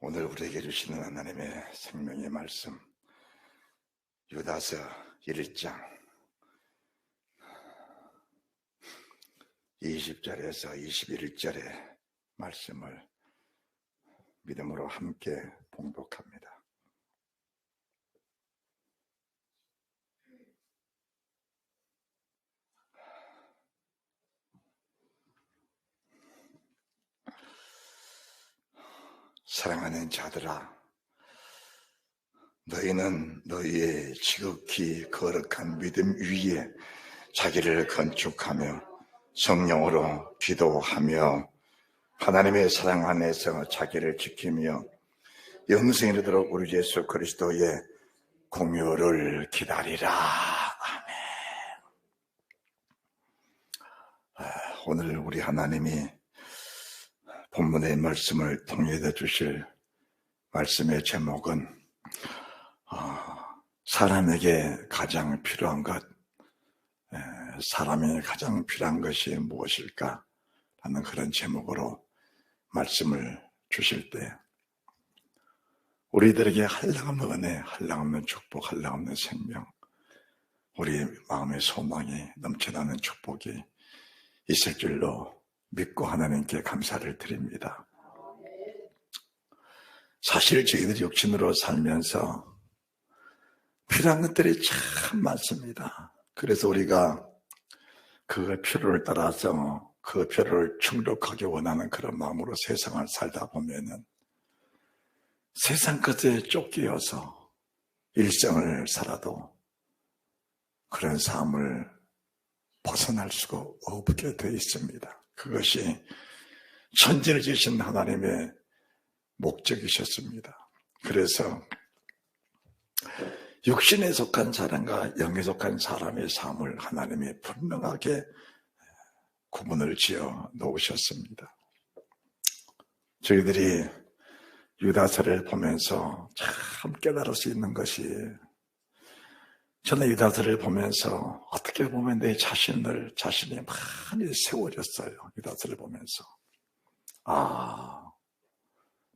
오늘 우리에게 주시는 하나님의 생명의 말씀, 유다서 1장 20절에서 21절의 말씀을 믿음으로 함께 봉독합니다. 사랑하는 자들아, 너희는 너희의 지극히 거룩한 믿음 위에 자기를 건축하며 성령으로 기도하며 하나님의 사랑 안에서 자기를 지키며 영생에 이르도록 우리 예수 그리스도의 공효를 기다리라. 아멘. 오늘 우리 하나님이 본문의 말씀을 통해 주실 말씀의 제목은 사람에게 가장 필요한 것, 사람에게 가장 필요한 것이 무엇일까? 라는 그런 제목으로 말씀을 주실 때 우리들에게 한량없는 은혜, 한량없는 축복, 한량없는 생명, 우리 마음의 소망이 넘쳐나는 축복이 있을 줄로 믿고 하나님께 감사를 드립니다. 사실 저희들이 육신으로 살면서 필요한 것들이 참 많습니다. 그래서 우리가 그 필요를 따라서 그 필요를 충족하기 원하는 그런 마음으로 세상을 살다 보면은 세상 것에 쫓기어서 일생을 살아도 그런 삶을 벗어날 수가 없게 되어 있습니다. 그것이 천지를 지으신 하나님의 목적이셨습니다. 그래서 육신에 속한 사람과 영에 속한 사람의 삶을 하나님이 분명하게 구분을 지어 놓으셨습니다. 저희들이 유다서를 보면서 참 깨달을 수 있는 것이, 저는 유다서를 보면서 어떻게 보면 내 자신이 많이 세워졌어요. 유다서를 보면서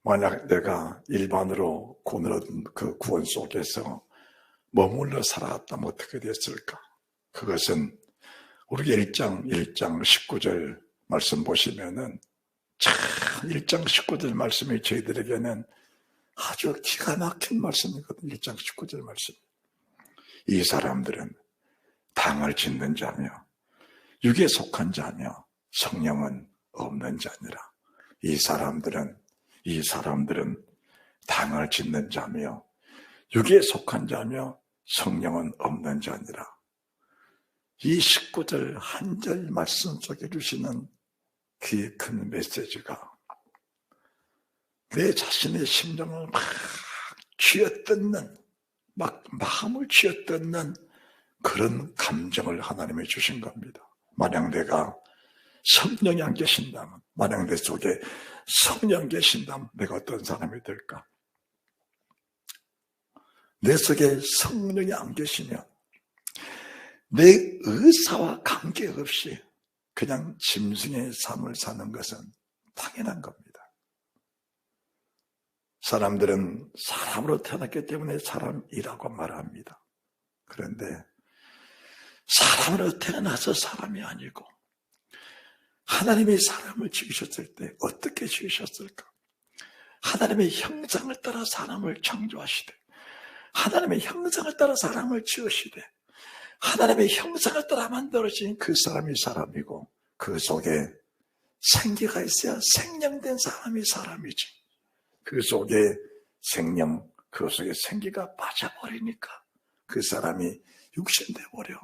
만약 내가 일반으로 구원을 얻은 그 구원 속에서 머물러 살아갔다면 어떻게 됐을까? 그것은 우리 1장 19절 말씀 보시면은 참 1장 19절 말씀이 저희들에게는 아주 기가 막힌 말씀이거든요. 1장 19절 말씀. 이 사람들은 당을 짓는 자며 육에 속한 자며 성령은 없는 자니라. 이 사람들은 당을 짓는 자며 육에 속한 자며 성령은 없는 자니라. 이 19절 한 절 말씀 속에 주시는 귀에 큰 메시지가 내 자신의 심정을 막 쥐어뜯는, 막 마음을 쥐어뜯는 그런 감정을 하나님이 주신 겁니다. 만약 내가 성령이 안 계신다면, 만약 내 속에 성령 계신다면 내가 어떤 사람이 될까? 내 속에 성령이 안 계시면 내 의사와 관계없이 그냥 짐승의 삶을 사는 것은 당연한 겁니다. 사람들은 사람으로 태어났기 때문에 사람이라고 말합니다. 그런데 사람으로 태어나서 사람이 아니고 하나님이 사람을 지으셨을 때 어떻게 지으셨을까? 하나님의 형상을 따라 사람을 창조하시되, 하나님의 형상을 따라 사람을 지으시되, 하나님의 형상을 따라 만들어진 그 사람이 사람이고, 그 속에 생기가 있어야 생명된 사람이 사람이지. 그 속에 생명, 그 속에 생기가 빠져버리니까 그 사람이 육신돼 버려.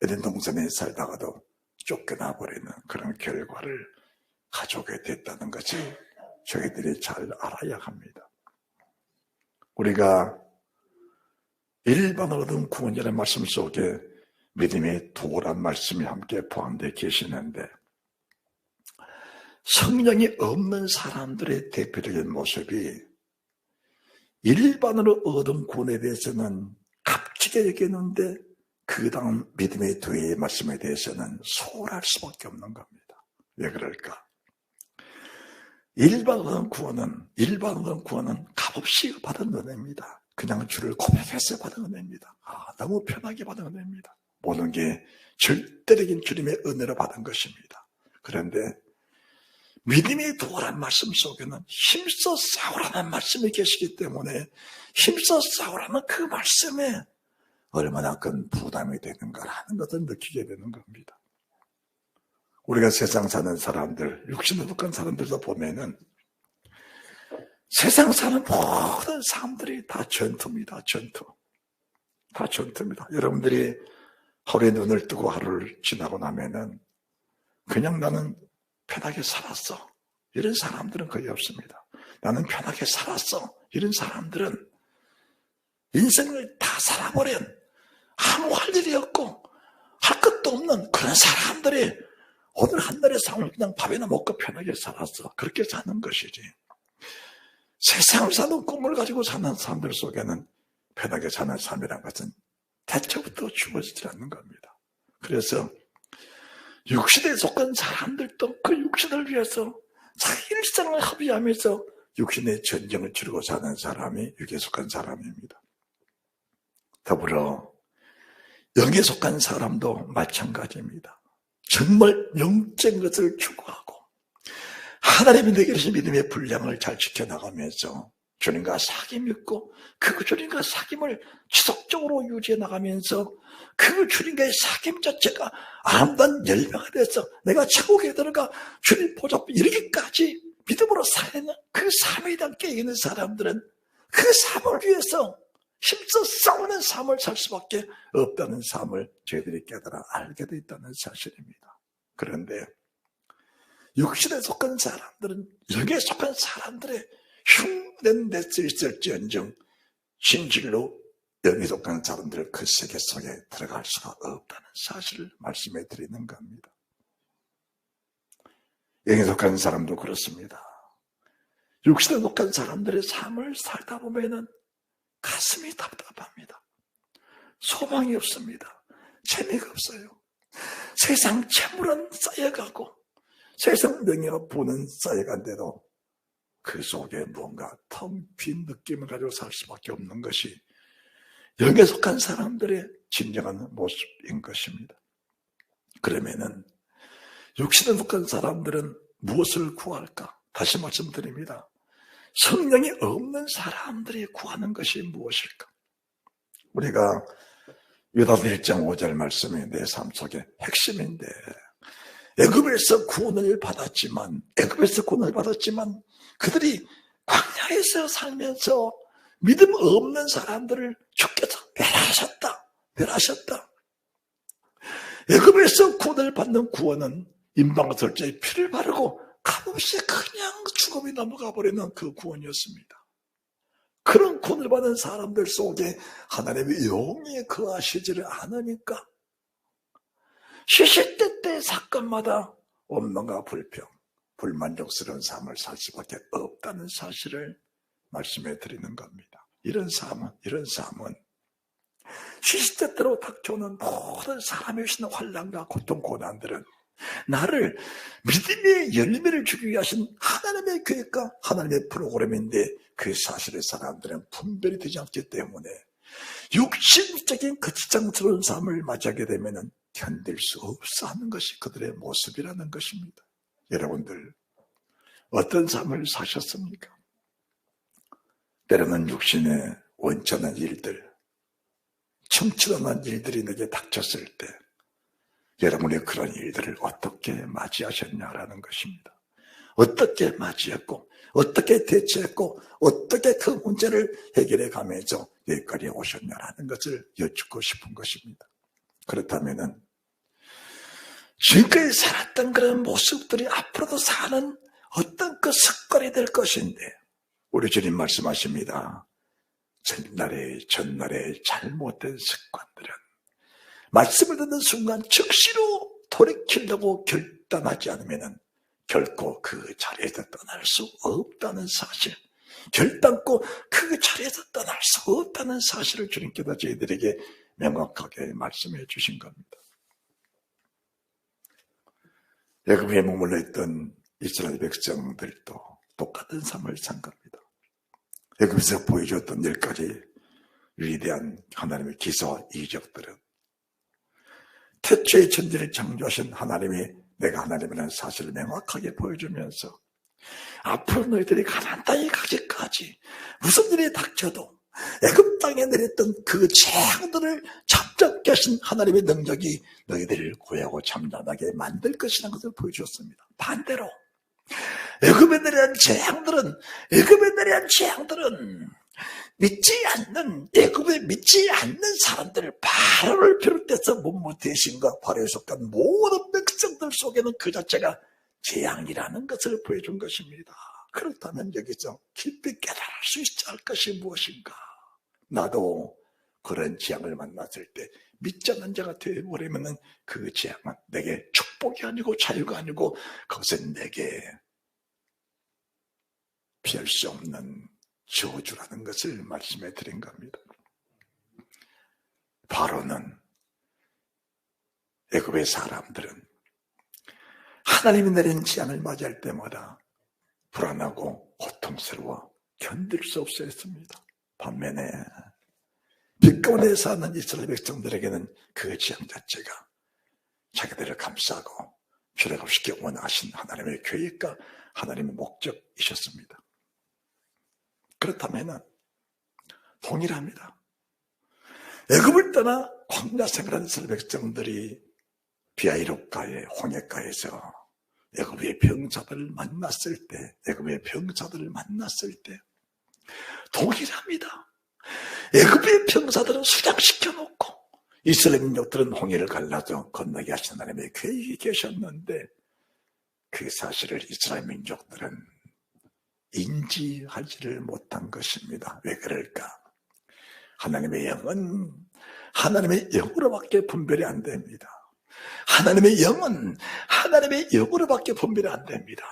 에덴 동산에 살다가도 쫓겨나 버리는 그런 결과를 가져오게 됐다는 것이 저희들이 잘 알아야 합니다. 우리가 일반으로 얻은 구원이라는 말씀 속에 믿음의 도란 말씀이 함께 포함되어 계시는데, 성령이 없는 사람들의 대표적인 모습이 일반으로 얻은 구원에 대해서는 값지게 여기는데 그 다음 믿음의 도의 말씀에 대해서는 소홀할 수밖에 없는 겁니다. 왜 그럴까? 일반적인 구원은 값없이 받은 은혜입니다. 그냥 주를 고백해서 받은 은혜입니다. 너무 편하게 받은 은혜입니다. 모든 게 절대적인 주님의 은혜로 받은 것입니다. 그런데 믿음의 도란 말씀 속에는 힘써 싸우라는 말씀이 계시기 때문에 힘써 싸우라는 그 말씀에 얼마나 큰 부담이 되는가라는 것을 느끼게 되는 겁니다. 우리가 세상 사는 사람들, 육신에 속한 사람들도 보면은 세상 사는 모든 사람들이 다 전투입니다. 다 전투입니다. 여러분들이 하루에 눈을 뜨고 하루를 지나고 나면은 그냥 나는 편하게 살았어. 이런 사람들은 거의 없습니다. 나는 편하게 살았어. 이런 사람들은 인생을 다 살아버린 아무 할 일이 없고 할 것도 없는 그런 사람들이 오늘 한날의 삶을 그냥 밥이나 먹고 편하게 살았어. 그렇게 사는 것이지. 세상을 사는 꿈을 가지고 사는 사람들 속에는 편하게 사는 삶이라는 것은 대체부터 주어지지 않는 겁니다. 그래서 육신에 속한 사람들도 그 육신을 위해서 자기 일생을 합의하면서 육신의 전쟁을 치르고 사는 사람이 육에 속한 사람입니다. 더불어 영에 속한 사람도 마찬가지입니다. 정말 영적인 것을 추구하고 하나님이 내게 주신 믿음의 분량을 잘 지켜나가면서 주님과 사귐 있고 그 주님과 사귐을 지속적으로 유지해 나가면서 그 주님과의 사귐 자체가 아름다운 열매가 돼서 내가 천국에 들어가 주님 보좌 이르기까지 믿음으로 살아있는 그 삶에 대한 깨어있는 사람들은 그 삶을 위해서 힘써 싸우는 삶을 살 수밖에 없다는 삶을 저희들이 깨달아 알게 돼 있다는 사실입니다. 그런데 육신에 속한 사람들은 영에 속한 사람들의 흉내는 낼수 있을지언정 진실로 영에 속한 사람들 그 세계 속에 들어갈 수가 없다는 사실을 말씀해 드리는 겁니다. 영에 속한 사람도 그렇습니다. 육신에 속한 사람들의 삶을 살다 보면은 가슴이 답답합니다. 소망이 없습니다. 재미가 없어요. 세상 채무는 쌓여가고 세상 명예와 부는 쌓여간데도 그 속에 뭔가 텅 빈 느낌을 가지고 살 수밖에 없는 것이 영에 속한 사람들의 진정한 모습인 것입니다. 그러면은 육신에 속한 사람들은 무엇을 구할까? 다시 말씀드립니다. 성령이 없는 사람들이 구하는 것이 무엇일까? 우리가 요단 1장 5절 말씀이 내 삶 속의 핵심인데 애굽에서 구원을 받았지만 그들이 광야에서 살면서 믿음 없는 사람들을 주께서 멸하셨다. 애굽에서 구원을 받는 구원은 임방과 절제의 피를 바르고 값없이 그냥 죽음이 넘어가 버리는 그 구원이었습니다. 그런 구원을 받은 사람들 속에 하나님의 영이 거하시지를 않으니까 시시때때 사건마다 원망과 불평, 불만족스러운 삶을 살 수밖에 없다는 사실을 말씀해 드리는 겁니다. 이런 삶은 시시때때로 닥쳐오는 모든 사람의 주시는 환난과 고통, 고난들은 나를 믿음의 열매를 주기 위해 하신 하나님의 계획과 하나님의 프로그램인데 그 사실의 사람들은 분별이 되지 않기 때문에 육신적인 거치장스러운 삶을 맞이하게 되면 견딜 수 없어 하는 것이 그들의 모습이라는 것입니다. 여러분들 어떤 삶을 사셨습니까? 때로는 육신의 원천한 일들, 청천한 일들이 내게 닥쳤을 때 여러분의 그런 일들을 어떻게 맞이하셨냐라는 것입니다. 어떻게 맞이했고 어떻게 대처했고 어떻게 그 문제를 해결해 가면서 여기까지 오셨냐라는 것을 여쭙고 싶은 것입니다. 그렇다면 지금까지 살았던 그런 모습들이 앞으로도 사는 어떤 그 습관이 될 것인데 우리 주님 말씀하십니다. 전날의 잘못된 습관들은 말씀을 듣는 순간 즉시로 돌이키려고 결단하지 않으면 결코 그 자리에서 떠날 수 없다는 사실, 결단코 그 자리에서 떠날 수 없다는 사실을 주님께서 저희들에게 명확하게 말씀해 주신 겁니다. 애굽에 머물러 있던 이스라엘 백성들도 똑같은 삶을 산 겁니다. 애굽에서 보여줬던 10가지 위대한 하나님의 기사와 이적들은 태초의 천지를 창조하신 하나님이 내가 하나님이라는 사실을 명확하게 보여주면서 앞으로 너희들이 가나안 땅에 가기까지 무슨 일이 닥쳐도 애굽 땅에 내렸던 그 재앙들을 잡잡게 하신 하나님의 능력이 너희들을 구하고 참전하게 만들 것이라는 것을 보여주었습니다. 반대로 애굽에 내려온 재앙들은 믿지 않는, 애굽에 믿지 않는 사람들을 바로를 비롯해서 문무 대신과 바로에 속한 모든 백성들 속에는 그 자체가 재앙이라는 것을 보여준 것입니다. 그렇다면 여기서 깊이 깨달을 수 있지 않을 것이 무엇인가? 나도 그런 재앙을 만났을 때 믿지 않는 자가 되어버리면 그 재앙은 내게 축복이 아니고 자유가 아니고 그것은 내게 피할 수 없는 저주라는 것을 말씀해 드린 겁니다. 바로는 애굽의 사람들은 하나님이 내린 재앙을 맞이할 때마다 불안하고 고통스러워 견딜 수 없어 했습니다. 반면에 빛 가운데 사는 이스라엘 백성들에게는 그 재앙 자체가 자기들을 감싸고 필요가 없이 원하신 하나님의 계획과 하나님의 목적이셨습니다. 그렇다면 동일합니다. 애굽을 떠나 광야 생활한 이스라엘 백성들이 비아이롯가의 홍해가에서 애굽의 병사들을 만났을 때 동일합니다. 애굽의 병사들은 수장시켜놓고 이스라엘 민족들은 홍해를 갈라서 건너게 하신 하나님의 계획이 계셨는데 그 사실을 이스라엘 민족들은 인지하지를 못한 것입니다. 왜 그럴까? 하나님의 영은 하나님의 영으로밖에 분별이 안 됩니다. 하나님의 영은 하나님의 영으로밖에 분별이 안 됩니다.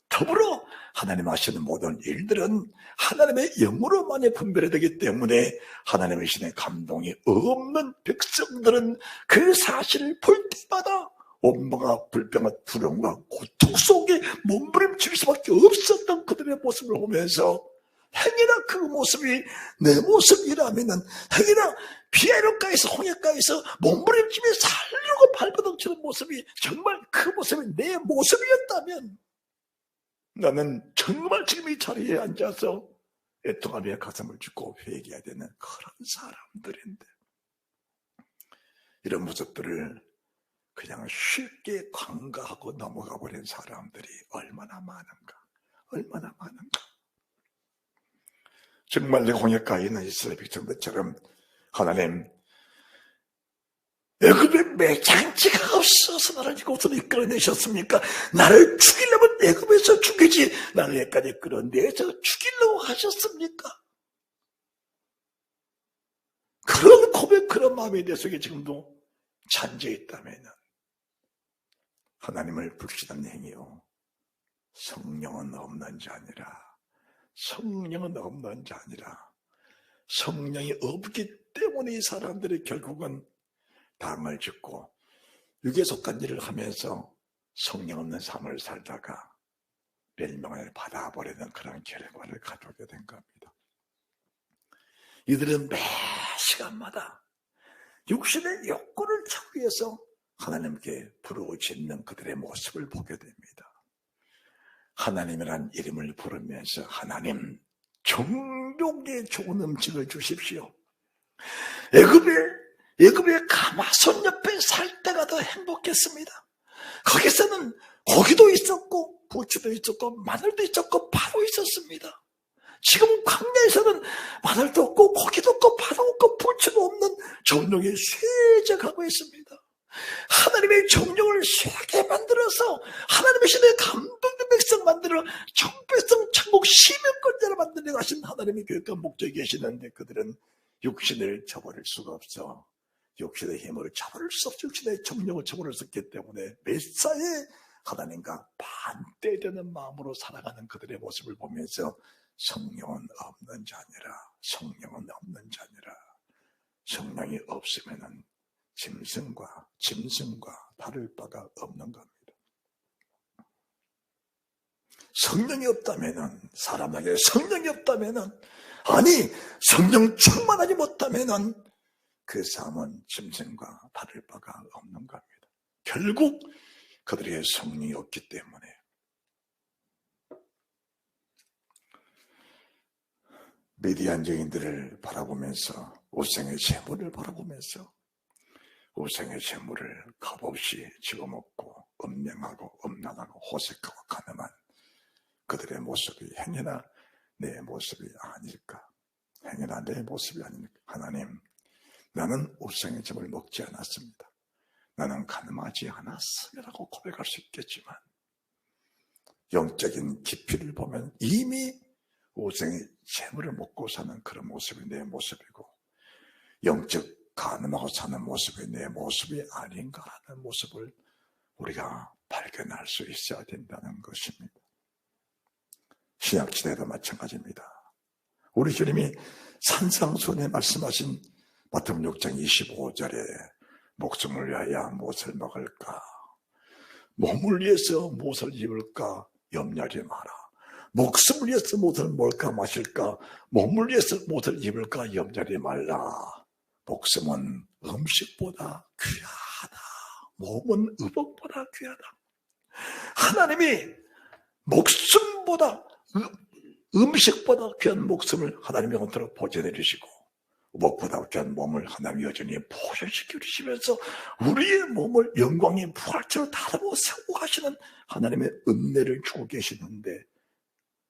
더불어 하나님 하시는 모든 일들은 하나님의 영으로만이 분별이 되기 때문에 하나님의 신의 감동이 없는 백성들은 그 사실을 볼 때마다 원망과 불평과 두려움과 고통 속에 몸부림칠 수밖에 없었던 그들의 모습을 보면서 행여나 그 모습이 내 모습이라면은 행여나 비아이롯가에서 홍해가에서 몸부림치며 살려고 발버둥치는 모습이 정말 그 모습이 내 모습이었다면 나는 정말 지금 이 자리에 앉아서 애통하며 가슴을 짚고 회개해야 되는 그런 사람들인데 이런 모습들을 그냥 쉽게 관가하고 넘어가 버린 사람들이 얼마나 많은가. 정말 내 홍해가에 있는 이스라엘 백성들처럼 하나님 애굽에 매장지가 없어서 나를 이곳으로 이끌어내셨습니까? 나를 죽이려면 애굽에서 죽이지 나를 여기까지 끌어내서 죽이려고 하셨습니까? 그런 고백, 그런 마음이 내 속에 지금도 잔재 있다면 하나님을 불신하는 행위요 성령은 없는 자니라. 성령이 없기 때문에 이 사람들이 결국은 당을 짓고 육에 속한 일을 하면서 성령 없는 삶을 살다가 멸망을 받아버리는 그런 결과를 가져오게 된 겁니다. 이들은 매 시간마다 육신의 욕구를 채우기 위해서 하나님께 부르짖는 그들의 모습을 보게 됩니다. 하나님이란 이름을 부르면서 하나님 정욕에 좋은 음식을 주십시오. 애굽의 가마손 옆에 살 때가 더 행복했습니다. 거기서는 고기도 있었고 부추도 있었고 마늘도 있었고 파도 있었습니다. 지금 광야에서는 마늘도 없고 고기도 없고 파도 없고 부추도 없는 정욕이 쇠져가고 있습니다. 하나님의 정령을 쇠하게 만들어서 하나님의 신의 감동된 백성 만들어 정백성 천국 시민권자를 만들려고 하신 하나님의 계획과 목적이 계시는데 그들은 육신을 저버릴 수가 없어. 육신의 힘을 저버릴 수 없어. 육신의 정령을 저버릴 수 없기 때문에 매사에 하나님과 반대되는 마음으로 살아가는 그들의 모습을 보면서 성령은 없는 자니라. 성령이 없으면은 짐승과 다를 바가 없는 겁니다. 성령이 없다면은, 사람에게 성령이 없다면은, 아니 성령 충만하지 못하면은 그 사람은 짐승과 다를 바가 없는 겁니다. 결국 그들의 성령이 없기 때문에. 미디안 여인들을 바라보면서, 우상의 제물을 바라보면서 우상의 제물을 값없이 집어먹고 음행하고 음란하고 호색하고 가늠한 그들의 모습이 행여나 내 모습이 아닐까? 행여나 내 모습이 아닐까? 하나님, 나는 우상의 제물을 먹지 않았습니다. 나는 가늠하지 않았음이라고 고백할 수 있겠지만 영적인 깊이를 보면 이미 우상의 제물을 먹고 사는 그런 모습이 내 모습이고, 영적 가늠하고 사는 모습이 내 모습이 아닌가라는 모습을 우리가 발견할 수 있어야 된다는 것입니다. 신약시대도 마찬가지입니다. 우리 주님이 산상수훈에 말씀하신 마태복음 6장 25절에 목숨을 위하여 무엇을 먹을까? 몸을 위해서 무엇을 입을까? 염려하지 마라. 목숨을 위해서 무엇을 먹을까 마실까? 몸을 위해서 무엇을 입을까? 염려하지 말라. 목숨은 음식보다 귀하다. 몸은 의복보다 귀하다. 하나님이 목숨보다, 음식보다 귀한 목숨을 하나님이 영원토록 보존해 주시고, 의복보다 귀한 몸을 하나님이 여전히 보존시켜 주시면서 우리의 몸을 영광의 부활체로 다루고 세우고 가시는 하나님의 은혜를 주고 계시는데,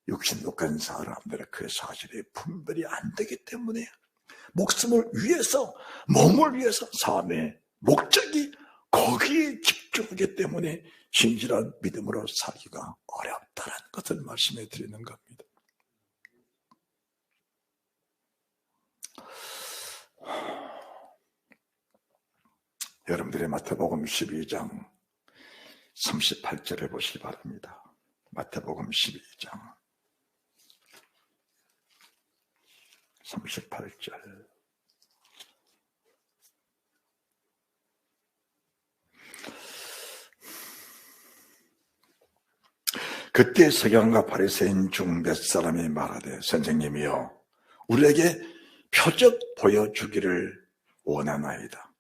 육신독한 사람들은 그 사실이 분별이 안 되기 때문에 목숨을 위해서, 몸을 위해서 삶의 목적이 거기에 집중하기 때문에 진실한 믿음으로 살기가 어렵다는 것을 말씀해 드리는 겁니다. 여러분들의 마태복음 12장 38절을 보시기 바랍니다. 마태복음 12장 38절. 그때 서기관과 바리새인 중 몇 사람이 말하되, 선생님이여, 우리에게 표적 보여주기를 원하나이다.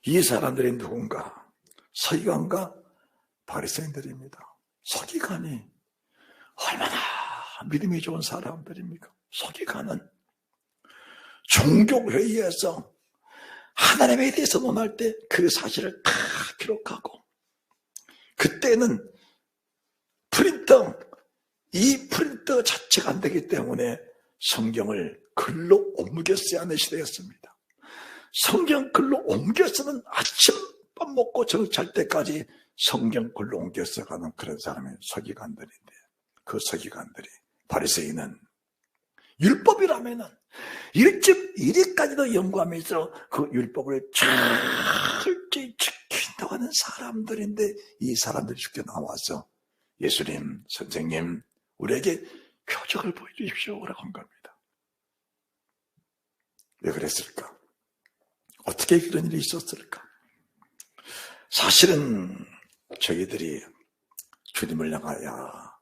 이 사람들이 누군가? 서기관과 바리새인들입니다. 서기관이 얼마나 믿음이 좋은 사람들입니까? 서기관은 종교회의에서 하나님에 대해서 논할 때 그 사실을 다 기록하고, 그때는 이 프린터 자체가 안 되기 때문에 성경을 글로 옮겨 써야 하는 시대였습니다. 성경 글로 옮겨 쓰는, 아침밥 먹고 저녁 잘 때까지 성경 글로 옮겨 써가는 그런 사람이 서기관들인데, 그 서기관들이, 바리새인은 율법이라면은 1집 1위까지도 연구하면서 그 율법을 철저히 지킨다고 하는 사람들인데, 이 사람들이 쉽게 나와서 예수님, 선생님, 우리에게 표적을 보여주십시오 라고 한 겁니다. 왜 그랬을까? 어떻게 그런 일이 있었을까? 사실은 저희들이 주님을 향하여,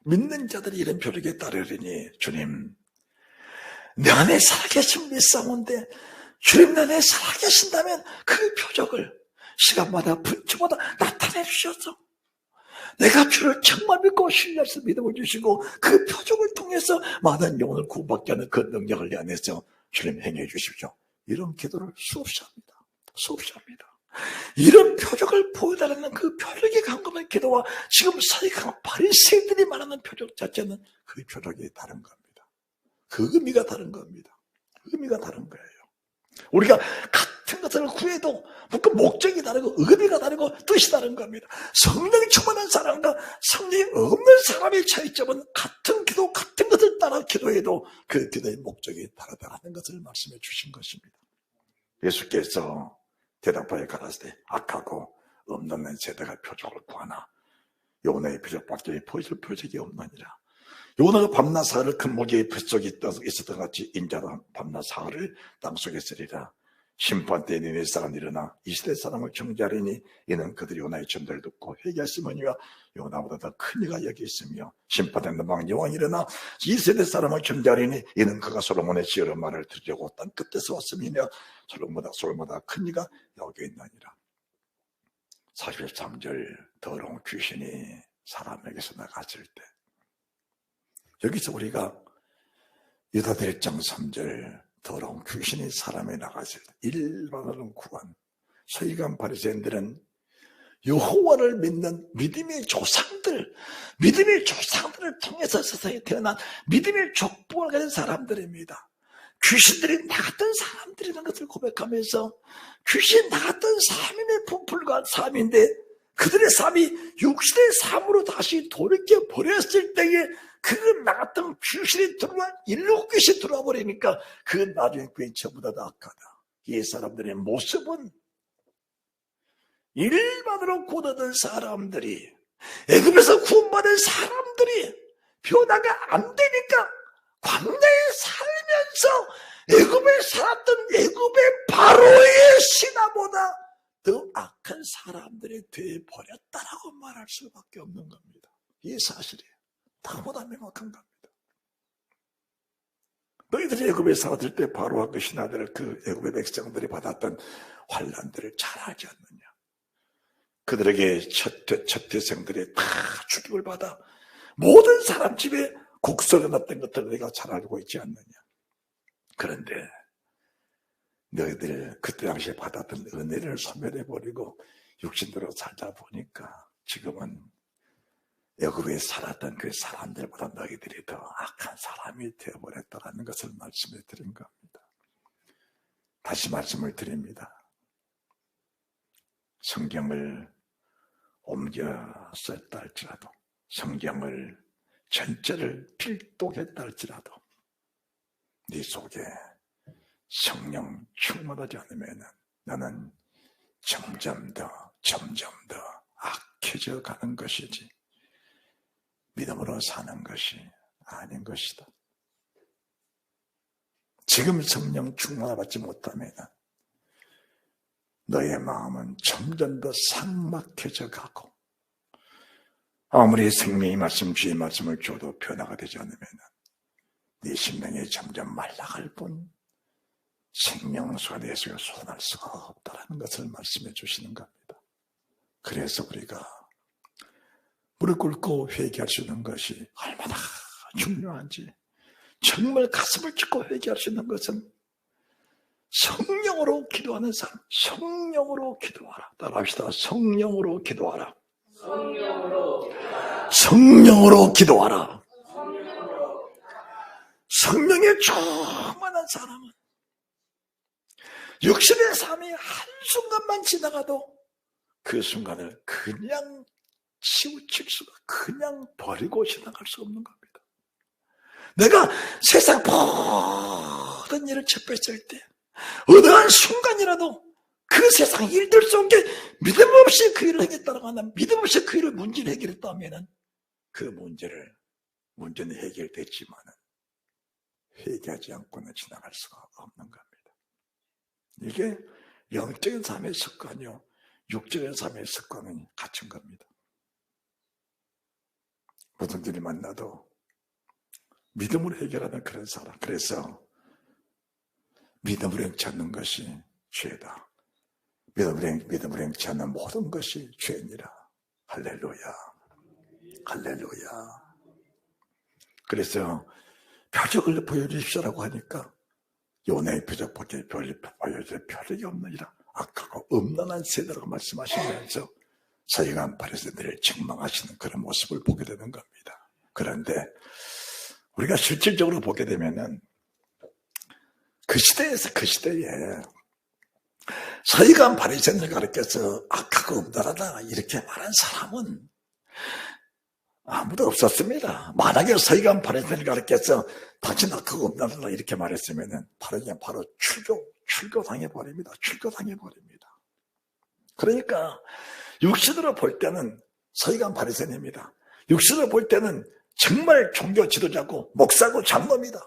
믿는 자들이 이런 표적에 따르려니, 주님, 내 안에 살아계신 믿사온데 주님 내 안에 살아계신다면 그 표적을 시간마다 분초마다 나타내 주셔서 내가 주를 정말 믿고 신뢰해서 믿음을 주시고 그 표적을 통해서 많은 영혼을 구원받게 하는 그 능력을 내 안에서 주님 행해 주십시오. 이런 기도를 수없이 합니다. 수없이 합니다. 이런 표적을 보여달라는 그 표적에 간곡한 기도와 지금 서기관 바리새인들이 말하는 표적 자체는 그 표적이 다른 겁니다. 그 의미가 다른 겁니다. 의미가 다른 거예요. 우리가 같은 것을 구해도 그 목적이 다르고 의미가 다르고 뜻이 다른 겁니다. 성령이 충만한 사람과 성령이 없는 사람의 차이점은 같은 기도, 같은 것을 따라 기도해도 그 기도의 목적이 다르다는 것을 말씀해 주신 것입니다. 예수께서 대답하여 가라사대, 악하고 없는 세대가 표적을 구하나 요나의 표적밖에 보여줄 표적이 없느니라. 요나가 밤낮 사흘을 큰 모기의 뱃속에 있었던 같이 인자도 밤낮 사흘을 땅속에 쓰리라. 심판 때 니네 사람 일어나 이 시대 사람을 정죄하리니 이는 그들이 요나의 전도를 듣고 회개했으므니와 요나보다 더 큰 이가 여기 있으며 심판된 남방 여왕이 일어나 이 세대 사람을 정죄하리니 이는 그가 솔로몬의 지혜로운 말을 들으려고 땅 끝에서 왔음이며 솔로몬보다 큰 이가 여기 있느니라. 43절 더러운 귀신이 사람에게서 나갔을 때, 여기서 우리가 유다서 1장 3절 더러운 귀신이 사람에 나갔을 때 일반으로 구한 서기관 바리새인들은 여호와를 믿는 믿음의 조상들을 통해서 세상에 태어난 믿음의 족보를 가진 사람들입니다. 귀신들이 나갔던 사람들이라는 것을 고백하면서 귀신 나갔던 삶의 불과한 삶인데 그들의 삶이 육신의 삶으로 다시 돌이켜 버렸을 때에 그 나갔던 귀신이 들어와 일곱 귀신이 들어와 버리니까 그 나중에 그게 전부 다 악하다. 이 사람들의 모습은 일반으로 구원받은 사람들이, 애굽에서 구원받은 사람들이 변화가 안 되니까 광야에 살면서 애굽에 살았던 애굽의 바로의 신하보다 더 악한 사람들이 되어버렸다라고 말할 수밖에 없는 겁니다. 이게 사실이에요. 다보다 명확한 겁니다. 너희들이 애굽에 살았을 때 바로와 그 신하들, 그 애굽의 백성들이 받았던 환난들을 잘 알지 않느냐. 그들에게 첫 태생들이 다 죽임을 받아 모든 사람 집에 곡소리가 났던 것들을 내가 잘 알고 있지 않느냐. 그런데 너희들 그때 당시에 받았던 은혜를 소멸해버리고 육신대로 살다 보니까 지금은 애굽에 살았던 그 사람들보다 너희들이 더 악한 사람이 되어버렸다는 것을 말씀해 드린 겁니다. 다시 말씀을 드립니다. 성경을 옮겨 썼다 할지라도, 성경을 전체를 필독했다 할지라도 네 속에 성령 충만하지 않으면 나는 점점 더 악해져 가는 것이지 믿음으로 사는 것이 아닌 것이다. 지금 성령 충만을 받지 못하면 너의 마음은 점점 더 삭막해져 가고 아무리 생명의 말씀, 주의 말씀을 줘도 변화가 되지 않으면 네 심령이 점점 말라갈 뿐 생명수가 내 속에 솟아날 수가 없다는 것을 말씀해 주시는 겁니다. 그래서 우리가 무릎 꿇고 회개할 수 있는 것이 얼마나 중요한지, 정말 가슴을 찢고 회개할 수 있는 것은 성령으로 기도하는 사람, 성령으로 기도하라. 따라합시다. 성령으로 기도하라. 성령으로 기도하라. 성령에 충만한 사람은 육신의 삶이 한순간만 지나가도 그 순간을 그냥 치우칠 수가, 그냥 버리고 지나갈 수 없는 겁니다. 내가 세상 모든 일을 접했을 때 어느 한 순간이라도 그 세상 일들 속에 믿음 없이 그 일을 해결했다고 하면, 믿음 없이 그 일을 문제를 해결했다면 그 문제는 해결됐지만은 회개하지 않고는 지나갈 수가 없는 겁니다. 이게 영적인 삶의 습관이요, 육적인 삶의 습관은 같은 겁니다. 모든 일이 만나도 믿음으로 해결하는 그런 사람. 그래서 믿음으로 행치 않는 것이 죄다. 믿음으로 행치 않는 모든 것이 죄니라. 할렐루야. 할렐루야. 그래서 표적을 보여주십시오라고 하니까 요나의 표적 보여줄 표적이 없느니라. 악하고 음란한 세대라고 말씀하시면서 서기관 바리새인들을 책망하시는 그런 모습을 보게 되는 겁니다. 그런데 우리가 실질적으로 보게 되면은 그 시대에 서기관 바리새인을 가르쳐서 악하고 음란하다 이렇게 말한 사람은 아무도 없었습니다. 만약에 서기관 바리새인을 가르쳐서 당신 악하고 음란하다 이렇게 말했으면은 바로 출교당해버립니다. 출교당해버립니다. 그러니까 육신으로 볼 때는 서기관 바리새인입니다. 육신으로 볼 때는 정말 종교 지도자고 목사고 장로입니다.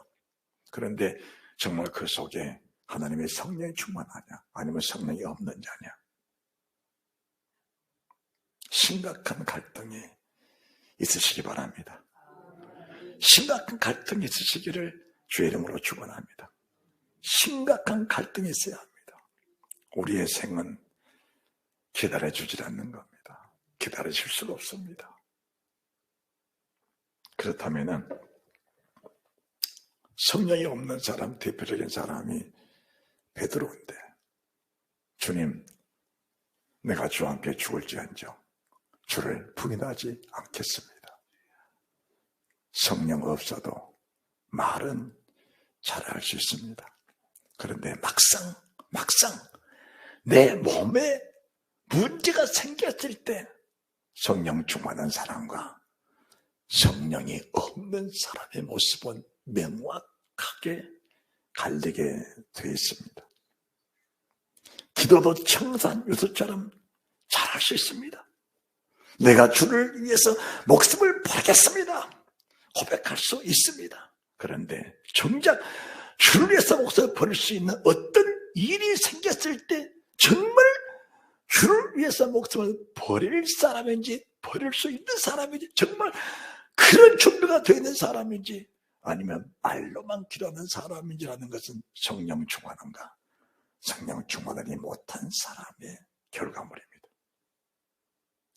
그런데 정말 그 속에 하나님의 성령이 충만하냐 아니면 성령이 없는 자냐. 심각한 갈등이 있으시기 바랍니다. 심각한 갈등이 있으시기를 주의 이름으로 축원합니다. 심각한 갈등이 있어야 합니다. 우리의 생은 기다려주질 않는 겁니다. 기다려줄 수가 없습니다. 그렇다면 성령이 없는 사람, 대표적인 사람이 베드로인데, 주님, 내가 주와 함께 죽을지언정 주를 부인하지 않겠습니다. 성령 없어도 말은 잘할 수 있습니다. 그런데 막상 내 몸에 문제가 생겼을 때 성령 충만한 사람과 성령이 없는 사람의 모습은 명확하게 갈리게 되어 있습니다. 기도도 청산유수처럼 잘할 수 있습니다. 내가 주를 위해서 목숨을 버리겠습니다. 고백할 수 있습니다. 그런데 정작 주를 위해서 목숨을 버릴 수 있는 어떤 일이 생겼을 때 정말 주를 위해서 목숨을 버릴 사람인지 버릴 수 있는 사람인지 정말 그런 준비가 되어 있는 사람인지 아니면 말로만 기도하는 사람인지라는 것은 성령 충만한가 성령 충만하지 못한 사람의 결과물입니다.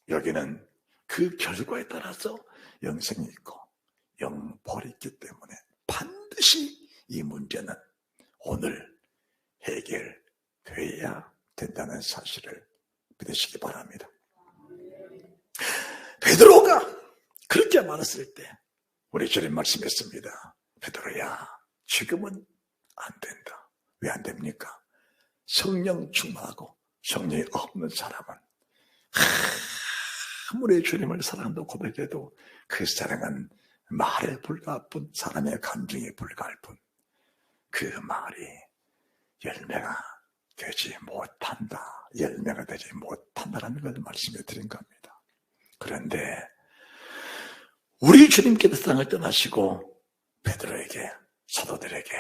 여기는 그 결과에 따라서 영생이 있고 영벌이 있기 때문에 반드시 이 문제는 오늘 해결돼야 된다는 사실을 믿으시기 바랍니다. 베드로가 그렇게 말했을 때 우리 주님 말씀했습니다. 베드로야, 지금은 안 된다. 왜 안 됩니까? 성령 충만하고 성령이 없는 사람은 아무리 주님을 사랑한다고 고백해도 그 사랑은 말에 불과할 뿐, 사람의 감정에 불과할 뿐, 그 말이 열매가 되지 못한다. 열매가 되지 못한다라는 걸 말씀해 드린 겁니다. 그런데 우리 주님께서 세상을 떠나시고 베드로에게, 사도들에게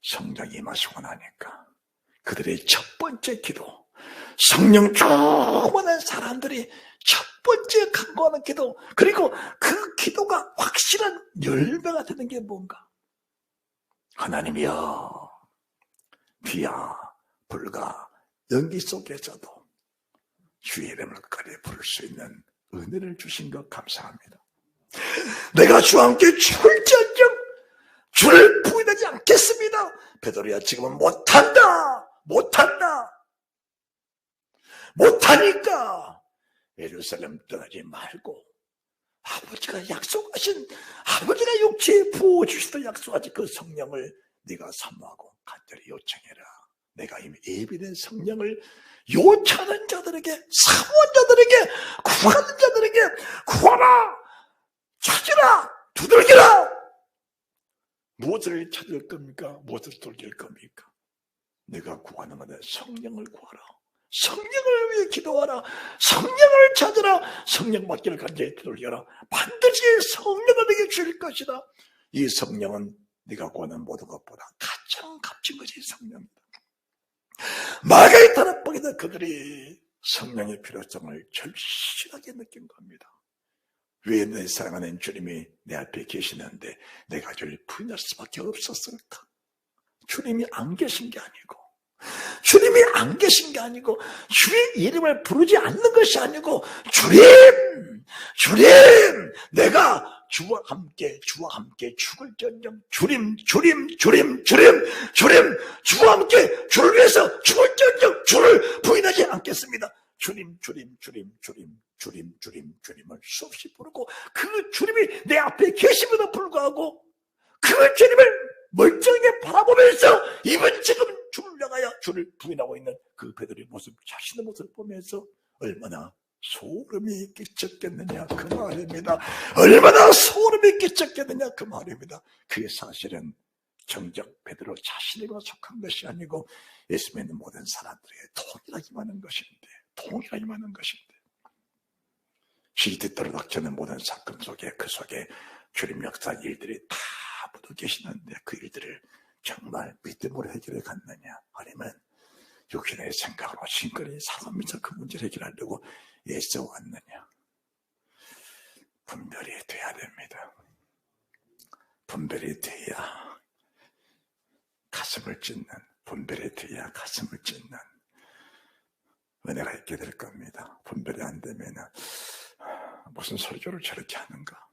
성령이 임하시고 나니까 그들의 첫 번째 기도, 성령 충만한 사람들이 첫 번째 간구하는 기도, 그리고 그 기도가 확실한 열매가 되는 게 뭔가? 하나님이여, 비야 불과 연기 속에서도 주의 이름을 끝까지 부를 수 있는 은혜를 주신 것 감사합니다. 내가 주와 함께 죽을지언정 주를 부인하지 않겠습니다. 베드로야, 지금은 못하니까 예루살렘 떠나지 말고 아버지가 약속하신, 아버지가 육체에 부어주시던 약속하신 그 성령을 네가 사모하고 간절히 요청해라. 내가 이미 예비된 성령을 요청하는 자들에게, 사모하는 자들에게, 구하는 자들에게 구하라, 찾으라, 두들기라. 무엇을 찾을 겁니까? 무엇을 두들길 겁니까? 내가 구하는 것은 성령을 구하라. 성령을 위해 기도하라. 성령을 찾으라. 성령 받기를 간절히 두들겨라. 반드시 성령을 내게 주실 것이다. 이 성령은 네가 구하는 모든 것보다 가장 값진 것이 성령이다. 마가의 다락방에서 그들이 성령의 필요성을 절실하게 느낀 겁니다. 왜 내 사랑하는 주님이 내 앞에 계시는데 내가 주를 부인할 수밖에 없었을까? 주님이 안 계신 게 아니고, 주님이 안 계신 게 아니고, 주의 이름을 부르지 않는 것이 아니고, 주님, 내가 주와 함께 죽을지언정, 주님, 주와 함께 주를 위해서 죽을지언정 주를 부인하지 않겠습니다. 주님을 수없이 부르고, 그 주님이 내 앞에 계심에도 불구하고 그 주님을 멀쩡하게 바라보면서 이번 지금 주를 향하여 주를 부인하고 있는 그 베드로의 모습, 자신의 모습을 보면서 얼마나 소름이 끼쳤겠느냐 그 말입니다. 얼마나 소름이 끼쳤겠느냐 그 말입니다. 그 사실은 정작 베드로 자신에게 속한 것이 아니고 예수 믿는 모든 사람들에게 동일하기만 한 것인데, 시기때때로 닥치는 모든 사건 속에, 그 속에 주님 역사 일들이 다 묻어 계시는데 그 일들을 정말 믿음으로 해결해 갔느냐, 아니면 육신의 생각으로 신권이 살아가면서 그 문제를 해결하려고 애써 왔느냐. 분별이 돼야 됩니다. 분별이 돼야 가슴을 찢는, 분별이 돼야 가슴을 찢는 은혜가 있게 될 겁니다. 분별이 안 되면 무슨 설교를 저렇게 하는가,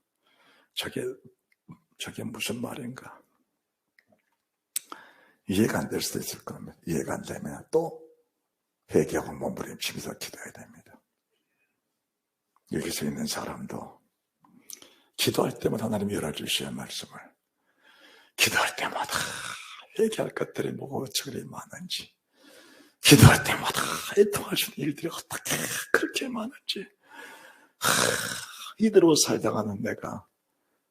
저게 무슨 말인가, 이해가 안 될 수도 있을 겁니다. 이해가 안 되면 또 회개하고 몸부림치면서 기도해야 됩니다. 여기서 있는 사람도 기도할 때마다 하나님이 열어주셔야 말씀을, 기도할 때마다 회개할 것들이 뭐가 어찌 많은지, 기도할 때마다 애통할 수 있는 일들이 어떻게 그렇게 많은지, 이대로 살다가는 내가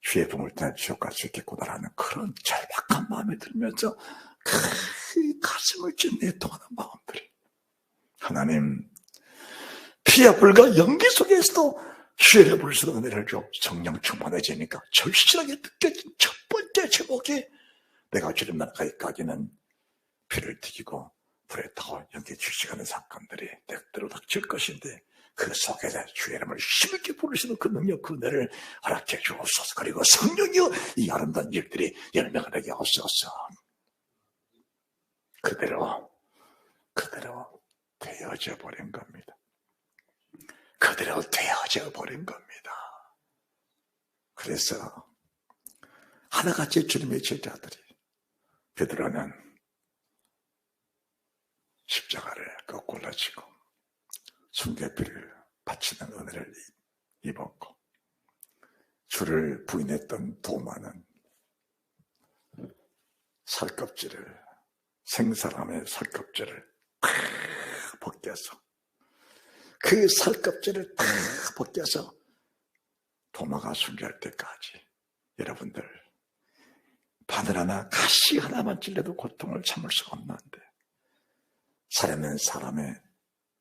주의 품을 따라 지옥 갈 수 있겠구나라는 그런 절박한 마음이 들면서 그 가슴을 찢는 애통하는 마음들이, 하나님 피와 불과 연기 속에서도 주의 불수로 은혜를 줘 성령 충만해지니까 절실하게 느껴진 첫 번째 제목이, 내가 주님 나라에 가기는 피를 튀기고 불에 타고 연기 주시가는 사건들이 때때로 닥칠 것인데, 그 속에서 주의 이름을 힘있게 부르시는 그 능력, 그 은혜를 허락해 주옵소서. 그리고 성령이여 이 아름다운 일들이 열매가 되게 하옵소서. 그대로 되어져 버린 겁니다. 그대로 되어져 버린 겁니다. 그래서 하나같이 주님의 제자들이, 베드로는 십자가를 거꾸로 지고 순교피를 바치는 은혜를 입었고, 주를 부인했던 도마는 살껍질을, 생사람의 살껍질을 탁 벗겨서, 그 살껍질을 탁 벗겨서 도마가 순교할 때까지, 여러분들 바늘 하나, 가시 하나만 찔려도 고통을 참을 수가 없는데, 살아있는 사람의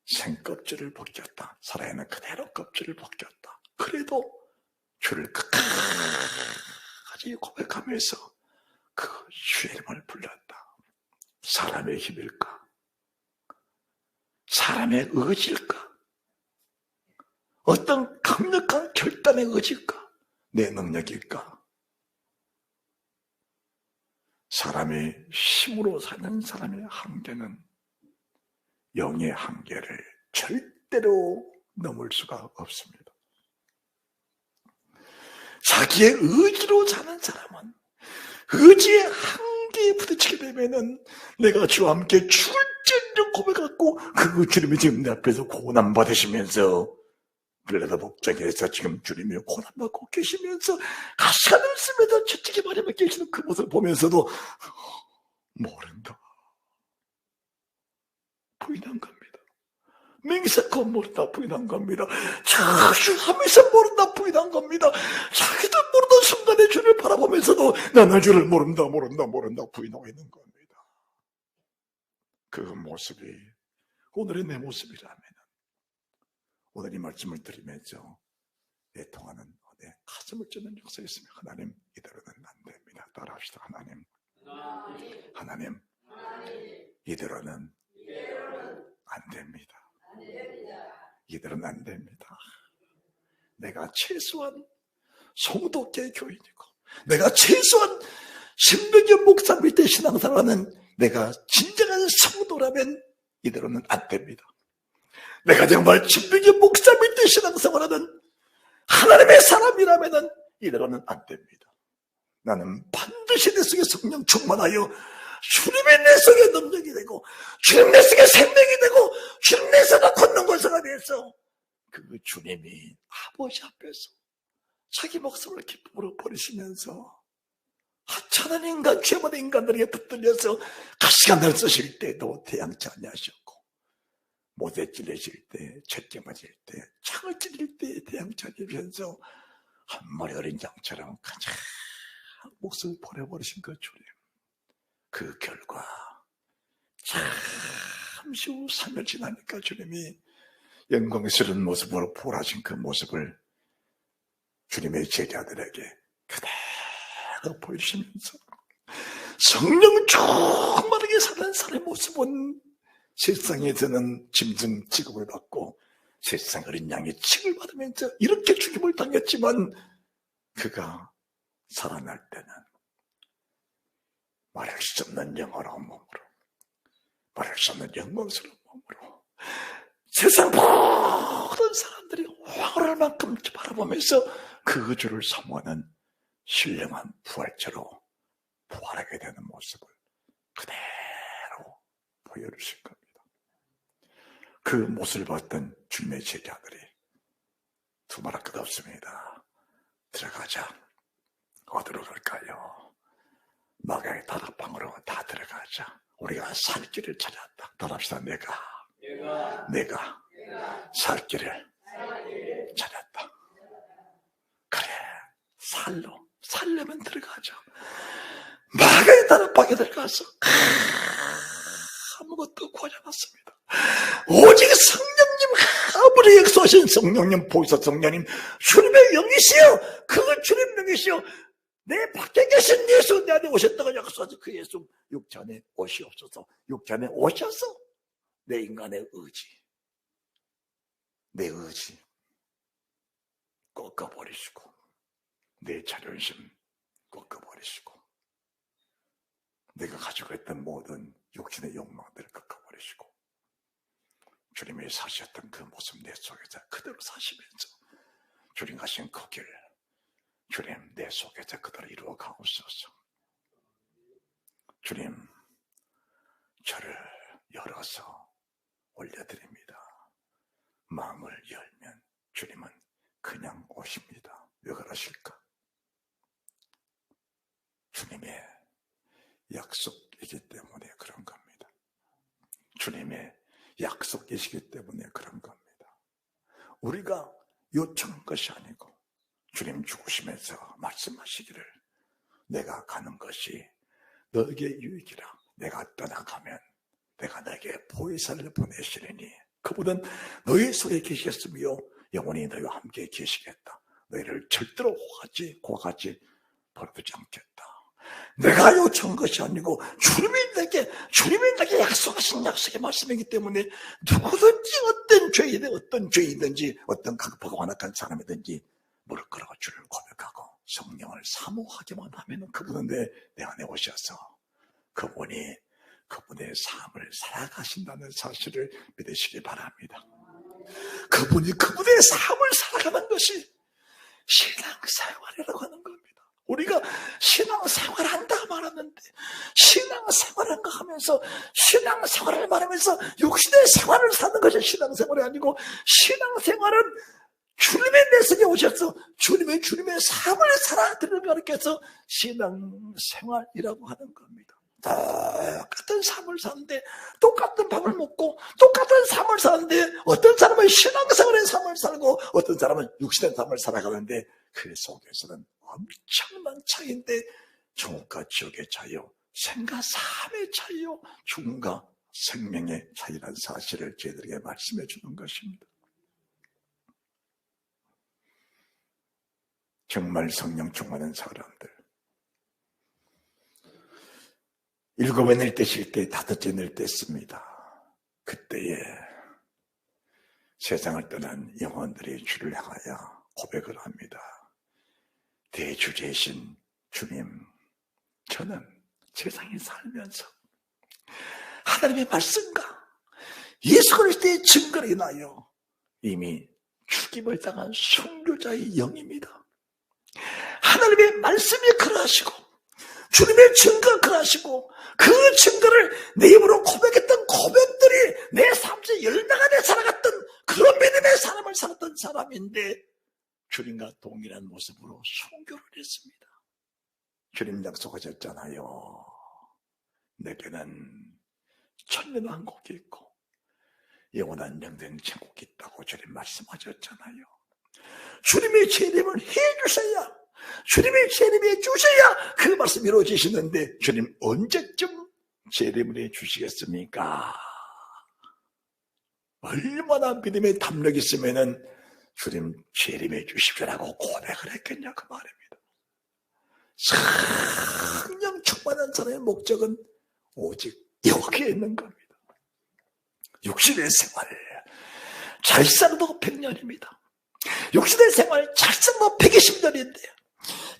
생껍질을 벗겼다, 살아있는 그대로 껍질을 벗겼다, 그래도 주를 끝까지 고백하면서 그 주의 이름을 불렀다. 사람의 힘일까? 사람의 의지일까? 어떤 강력한 결단의 의지일까? 내 능력일까? 사람의 힘으로 사는 사람의 한계는 영의 한계를 절대로 넘을 수가 없습니다. 자기의 의지로 사는 사람은 의지의 한계에 부딪히게 되면은, 내가 주와 함께 죽을지언정 고백하고 그 주님이 지금 내 앞에서 고난받으시면서, 빌라도 복장에서 지금 주님이 고난받고 계시면서 가시가 날쓰면서 채찍이 마련에 계시는 그 모습을 보면서도 모른다, 부인한 겁니다. 맹세코 모른다, 부인한 겁니다. 자주하면서 모른다, 부인한 겁니다. 자기도 모르는 순간에 주를 바라보면서도 나는 주를 모른다 부인하고 있는 겁니다. 그 모습이 오늘의 내 모습이라면, 오늘 이 말씀을 들으면서 애통하는 내 가슴을 찢는 역사가 있으면, 하나님 이대로는 안 됩니다. 따라합시다. 하나님 이대로는 안 됩니다. 이대로는 안 됩니다. 내가 최소한 성도계 교인이고, 내가 최소한 신명의 목사 밑에 신앙생활하는 내가 진정한 성도라면 이대로는 안 됩니다. 내가 정말 신명의 목사 밑에 신앙생활하는 하나님의 사람이라면 이대로는 안 됩니다. 나는 반드시 내 속에 성령 충만하여 주님의 내 속에 능력이 되고, 주님 내 속에 생명이 되고, 주님 내 속에 걷는 권세가 돼서 그 주님이 아버지 앞에서 자기 목숨을 기쁨으로 버리시면서 하찮은 인간, 죄 많은 인간들에게 붙들려서 가시가 날쓰실 때도 태양치 아니하셨고, 못에 찔리실 때, 채찍 맞을 때, 창을 찔릴 때 태양치 아니하면서 한 마리 어린 양처럼 가장 목숨을 버려버리신 그 주님, 그 결과 잠시 후 3일 지나니까 주님이 영광스러운 모습으로 부활하신 그 모습을 주님의 제자들에게 그대로 보여주시면서 성령 충만하게 사는 사람의 모습은 세상에서는 짐승 취급을 받고 세상 어린 양의 칙을 받으면서 이렇게 죽임을 당했지만 그가 살아날 때는 말할 수 없는 영원한 몸으로, 말할 수 없는 영광스러운 몸으로 세상 모든 사람들이 황홀할 만큼 바라보면서 그 주를 사모하는 신령한 부활체로 부활하게 되는 모습을 그대로 보여주실 겁니다. 그 모습을 봤던 주님의 제자들이 두말할 것 없습니다. 들어가자. 어디로 갈까요? 마가의 다락방으로 다 들어가자. 우리가 살 길을 찾았다. 따라합시다. 내가 살 길을 찾았다. 그래, 살려면 들어가자. 마가의 다락방에 들어가서 아무것도 구하지 않았습니다. 오직 성령님, 아무리 역사하신 성령님, 보이사 성령님, 주님의 영이시여, 그 주님 영이시여, 내 밖에 계신 예수, 내 안에 오셨다가 약속하신 그 예수, 육체 안에 오시옵소서. 육체 안에 오셔서 내 인간의 의지, 내 의지 꺾어버리시고, 내 자존심 꺾어버리시고, 내가 가지고 있던 모든 육신의 욕망들을 꺾어버리시고, 주님이 사셨던 그 모습 내 속에서 그대로 사시면서 주님 가신 그 길, 주님 내 속에서 그대로 이루어 가옵소서. 주님, 저를 열어서 올려드립니다. 마음을 열면 주님은 그냥 오십니다. 왜 그러실까? 주님의 약속이기 때문에 그런 겁니다. 주님의 약속이시기 때문에 그런 겁니다. 우리가 요청한 것이 아니고 주님 죽으시면서 말씀하시기를 내가 가는 것이 너에게 유익이라. 내가 떠나가면 내가 너에게 보혜사를 보내시리니 그분은 너희 속에 계시겠으며 영원히 너희와 함께 계시겠다. 너희를 절대로 고같이 버려두지 않겠다. 내가 요청한 것이 아니고 주님이 내게 약속하신 약속의 말씀이기 때문에 누구든지 어떤 죄이든지 어떤 각박하고 완악한 사람이든지 무릎 꿇어 주를 고백하고 성령을 사모하기만 하면 그분은 내 안에 오셔서 그분의 삶을 살아가신다는 사실을 믿으시기 바랍니다. 그분의 삶을 살아가는 것이 신앙생활이라고 하는 겁니다. 우리가 신앙생활을 한다 말하는데 신앙생활한가 하면서 신앙생활을 말하면서 육신의 생활을 사는 것이 신앙생활이 아니고 신앙생활은 주님의 내 속에 오셔서 주님의 삶을 살아드리는 가르쳐서 신앙생활이라고 하는 겁니다. 똑같은 삶을 사는데 똑같은 밥을 먹고 똑같은 삶을 사는데 어떤 사람은 신앙생활의 삶을 살고 어떤 사람은 육신의 삶을 살아가는데 그 속에서는 엄청난 차이인데 천국과 지옥의 차이요, 생과 사함의 차이요, 죽음과 생명의 차이라는 사실을 저희들에게 말씀해 주는 것입니다. 정말 성령 충만한 사람들, 일곱째 낼 때 쉴 때 다섯째 낼 때 씁니다. 그때에 세상을 떠난 영혼들이 주를 향하여 고백을 합니다. 대주제이신 주님, 저는 세상에 살면서 하나님의 말씀과 예수 그리스도의 증거를 인하여 이미 죽임을 당한 순교자의 영입니다. 하나님의 말씀이 그러하시고 주님의 증거가 그러하시고 그 증거를 내 입으로 고백했던 고백들이 내 삶에 열매가 돼 살아갔던 그런 믿음의 사람을 살았던 사람인데 주님과 동일한 모습으로 순교를 했습니다. 주님 약속하셨잖아요. 내게는 천년왕국이 있고 영원한 영생 천국이 있다고 주님 말씀하셨잖아요. 주님의 재림을 해주셔야, 주님의 재림을 해주셔야 그 말씀이 이루어지시는데 주님 언제쯤 재림을 해주시겠습니까? 얼마나 믿음의 담력이 있으면은 주님 재림해 주십시오라고 고백을 했겠냐 그 말입니다. 성령 충만한 사람의 목적은 오직 여기에 있는 겁니다. 육신의 생활 잘 살아도 100년입니다. 육신의 생활 잘 살아도 120년인데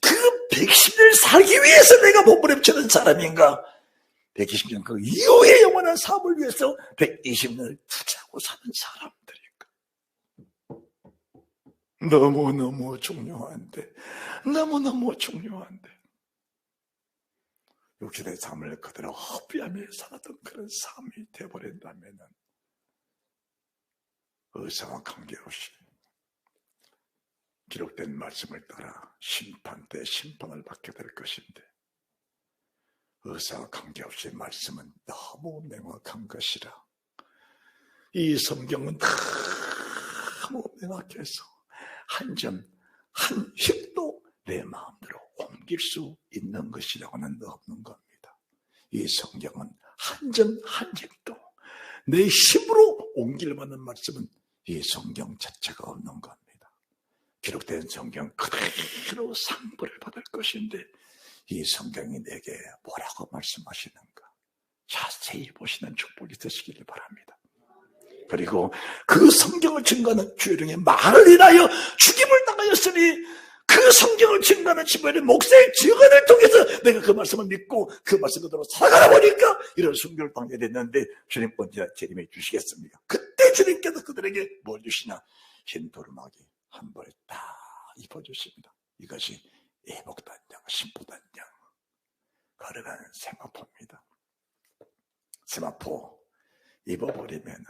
그 110년 살기 위해서 내가 몸부림치는 사람인가? 120년 그 이후의 영원한 삶을 위해서 120년을 투자하고 사는 사람들인가? 너무너무 중요한데, 너무너무 중요한데, 육신의 삶을 그대로 허비하며 살았던 그런 삶이 되어버린다면 의사와 관계없이 기록된 말씀을 따라 심판 때 심판을 받게 될 것인데, 의사와 관계없이 말씀은 너무 명확한 것이라 이 성경은 너무 명확해서 한 점, 한 획도 내 마음대로 옮길 수 있는 것이라고는 없는 겁니다. 이 성경은 한 점, 한 획도 내 힘으로 옮길 만한 말씀은 이 성경 자체가 없는 겁니다. 기록된 성경 그대로 상부를 받을 것인데 이 성경이 내게 뭐라고 말씀하시는가 자세히 보시는 축복이 되시기를 바랍니다. 그리고 그 성경을 증거하는 주일령의 말을 인하여 죽임을 당하였으니 그 성경을 증거하는 지부의 목사의 증언을 통해서 내가 그 말씀을 믿고 그 말씀 그대로 살아가다 보니까 이런 순교를 당하게 됐는데 주님 언제 재림해 주시겠습니까? 그때 주님께서 그들에게 뭘 주시냐? 흰 두루마기 한 벌에 딱 입어주십니다. 이것이 예복단장, 신부단장 걸어가는 세마포입니다. 세마포 입어버리면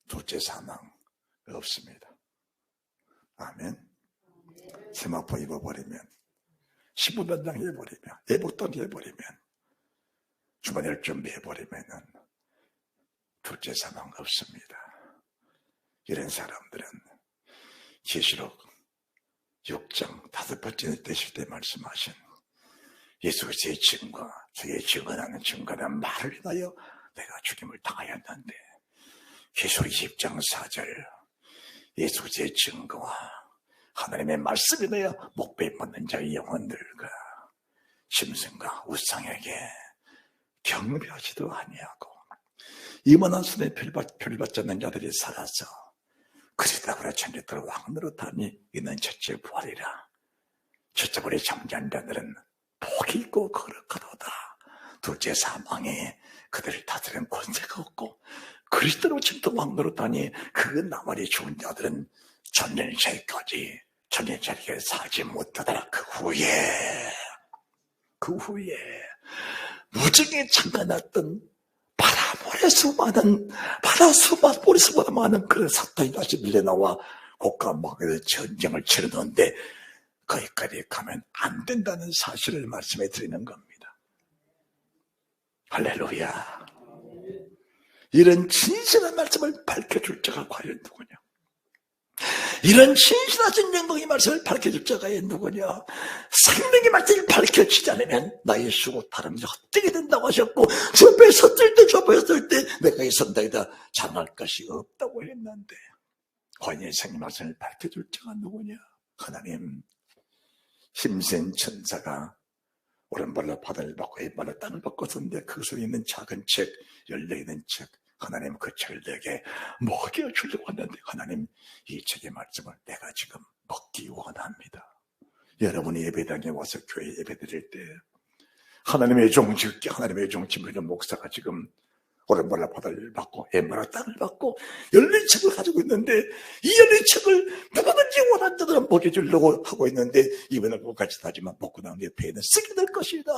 둘째 사망 없습니다. 아멘. 세마포 입어버리면, 신부단장 해버리면, 예복단 해버리면, 주머니를 준비해버리면 둘째 사망 없습니다. 이런 사람들은 계시록 6장 5번째 되실 때 말씀하신 예수 그리스도의 증거, 저의 증언하는 증거는 말을 인하여 내가 죽임을 당하였는데 계시록 20장 4절 예수 그리스도의 증거와 하나님의 말씀에 대하여 목베 뻗는 자의 영혼들과 짐승과 우상에게 경배하지도 아니하고 이만한 손에 별받지 않는 자들이 살아서 그리다그라 천리들 왕으로 다니 이는 첫째 부활이라. 첫째 부활이 잠잠한 자들은 복이 있고 거룩하도다. 둘째 사망에 그들을 다스리는 권세가 없고 그리스도로 진짜 왕으로 다니 그 나머지 죽은 자들은 천년차이까지 천년차이에 살지 못하더라. 그 후에 무정에 잠가놨던 바다모래수보다 많은 그런 사탄이 다시 밀려나와 곡과 막에 전쟁을 치르는데 거기까지 가면 안 된다는 사실을 말씀해 드리는 겁니다. 할렐루야. 이런 진실한 말씀을 밝혀줄 자가 과연 누구냐? 이런 진실하신 영광의 말씀을 밝혀줄 자가 누구냐? 생명의 말씀을 밝혀지지 않으면 나의 수고 다름이 헛되게 된다고 하셨고 주 앞에 섰을 때 내가 이 선다이다 장할 것이 없다고 했는데 과연 이 생명의 말씀을 밝혀줄 자가 누구냐? 하나님. 힘센 천사가 오른발로 바다를 받고 왼발로 땅을 받고 섰는데 그 속에 있는 작은 책, 열려있는 책, 하나님 그 책을 내게 먹여주려고 하는데 하나님 이 책의 말씀을 내가 지금 먹기 원합니다. 여러분이 예배당에 와서 교회 예배 드릴 때 하나님의 종직기 하나님의 종침을 목사가 지금 오른발로 바다를 받고 왼발로 땅을 받고 열린 책을 가지고 있는데 이 열린 책을 누구든지 원하는 자들은 먹여주려고 하고 있는데 입에는 똑같이 하지만 먹고 나온 뒤에 배에는 쓰게 될 것이다.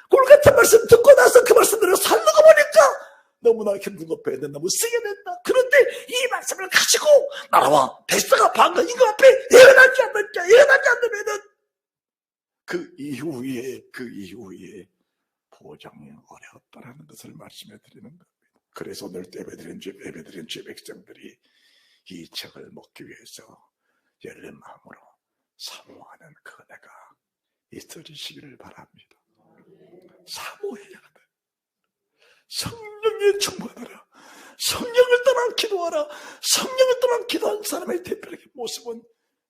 골같은 말씀 듣고 나서 그 말씀대로 살려고 보니까 너무나 힘든 것 배에는 너무 쓰게 된다. 그런데 이 말씀을 가지고 나라와 백성과 방과 인간 앞에 예언하지 않으면은 그 이후에 보장이 어려웠다라는 것을 말씀해 드리는 겁니다. 그래서 오늘 예배드린 주 백성들이 이 책을 먹기 위해서 열린 마음으로 사모하는 그 은혜가 있어지시기를 바랍니다. 사모해야 돼. 성령에 충만하라. 성령을 따라 기도하라. 성령을 따라 기도하는 사람의 대표적인 모습은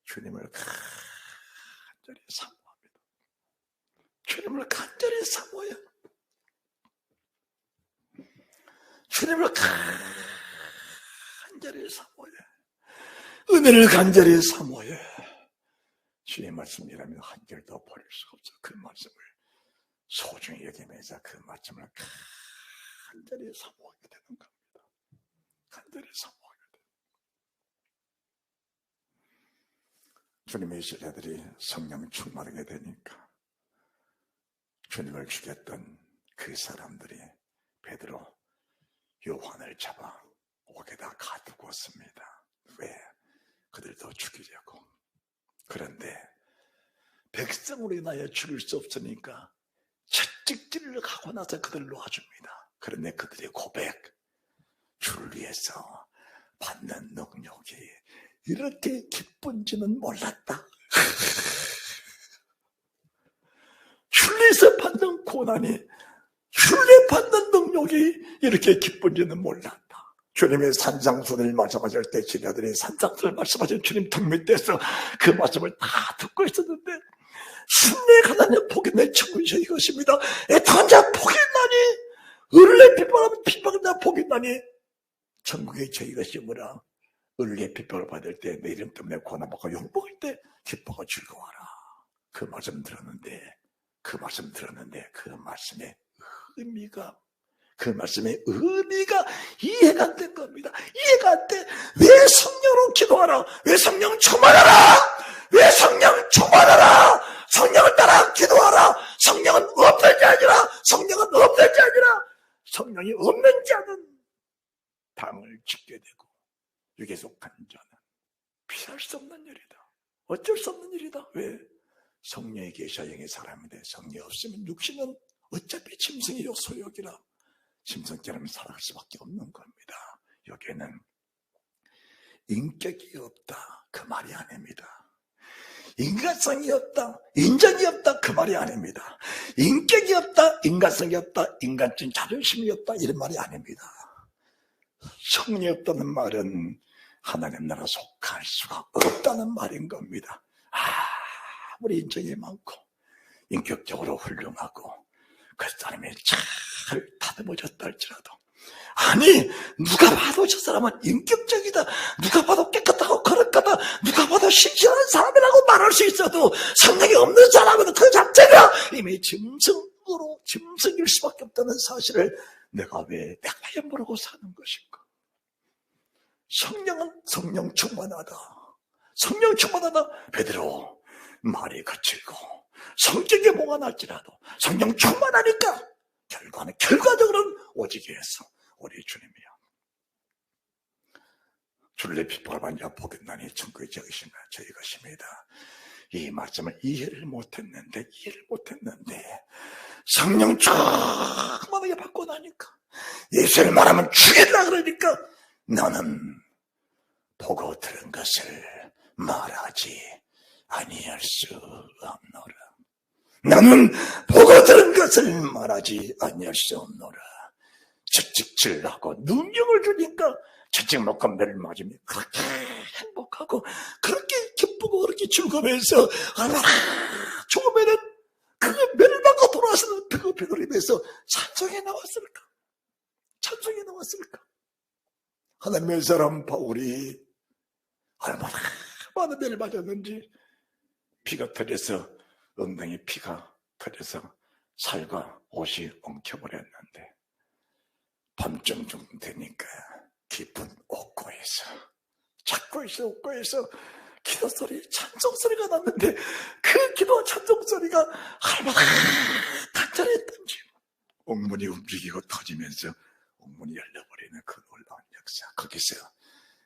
주님을 간절히 사모합니다. 주님을 간절히 사모해. 주님을 간절히 사모해. 은혜를 간절히 사모해. 주의 말씀이라면 한결도 버릴 수가 없어. 그 말씀을 소중히 여기면서 그 말씀을 간절히 사모하게 되는 겁니다. 간절히 사모하게 돼. 주님의 제자들이 성령 충만하게 되니까 주님을 죽였던 그 사람들이 베드로, 요한을 잡아 옥에다 가두었습니다. 왜? 그들도 죽이려고. 그런데 백성으로 인하여 죽일 수 없으니까 채찍질을 하고 나서 그들을 놓아줍니다. 그런데 그들의 고백, 주를 위해서 받는 능력이 이렇게 기쁜지는 몰랐다. 주를 위해서 받는 고난이, 주를 위해 받는 능력이 이렇게 기쁜지는 몰랐다. 주님의 산상순을 말씀하실 때 제자들이 산상순을 말씀하신 주님 등 밑에서 그 말씀을 다 듣고 있었는데, 순례 가나냐 복이네 천국이 이것입니다. 애통한 자 복이 있나니, 을의 핍박하면 핍박한 복이 있나니 천국의 저희것이 뭐라. 을의 핍박을 받을 때, 내 이름 때문에 고난받고 욕먹을 때 기뻐하고 즐거워하라. 그 말씀 들었는데 그 말씀의 의미가, 그 말씀의 의미가 이해가 안 된 겁니다. 이해가 안 돼. 왜 성령으로 기도하라? 왜 성령 충만하라? 왜 성령 충만하라? 성령을 따라 기도하라. 성령은 없는 게 아니라, 성령은 없는 게 아니라 성령이 없는 자는 당을 짓게 되고 육에 속한 자는 피할 수 없는 일이다. 어쩔 수 없는 일이다. 왜? 성령이 계셔야 영의 사람인데 성령이 없으면 육신은 어차피 짐승이요 소욕이라 짐승처럼 살아갈 수밖에 없는 겁니다. 여기에는 인격이 없다 그 말이 아닙니다. 인간성이 없다, 인정이 없다 그 말이 아닙니다. 인격이 없다, 인간성이 없다, 인간적인 자존심이 없다 이런 말이 아닙니다. 성령이 없다는 말은 하나님 나라 속할 수가 없다는 말인 겁니다. 아무리 인정이 많고 인격적으로 훌륭하고 그 사람이 잘 다듬어졌다 할지라도, 아니 누가 봐도 저 사람은 인격적이다, 누가 봐도 깨끗하고 거룩하다, 누가 봐도 신실한 사람이라고 말할 수 있어도 성령이 없는 사람은 그 자체가 이미 짐승일 수밖에 없다는 사실을 내가 왜 모르고 사는 것인가. 성령은 성령 충만하다. 성령 충만하다. 베드로 말이 거칠고 성격이 뭐가 날지라도 성령 충만하니까 결과적으로는 오직 예수 우리 주님이야. 주를 핍박을 받는 자 복이 있나니 천국의 저희 것입니다. 이 말씀을 이해를 못했는데 성령 충만하게 받고 나니까 예수를 말하면 죽일라 그러니까 너는 보고 들은 것을 말하지 아니할 수 없노라. 나는 보고 들은 것을 말하지 아니할 수 없노라. 채찍질하고 능력을 주니까 채찍 먹고 매를 맞으면 그렇게 행복하고 그렇게 기쁘고 그렇게 즐거워해서 죽으면은 그 매를 맞고 돌아서는 그 베드로에 대해서 찬송이 나왔을까? 하나님의 사람 바울이 얼마나 많은 매를 맞았는지, 피가 터져서 엉덩이 피가 터져서 살과 옷이 엉켜버렸는데 밤중 정도 되니까 깊은 옥고에서 기도 소리, 찬송 소리가 났는데 그 기도와 찬송 소리가 얼마나 간절했던지 옥문이 움직이고 터지면서 옥문이 열려버리는 그 놀라운 역사, 거기서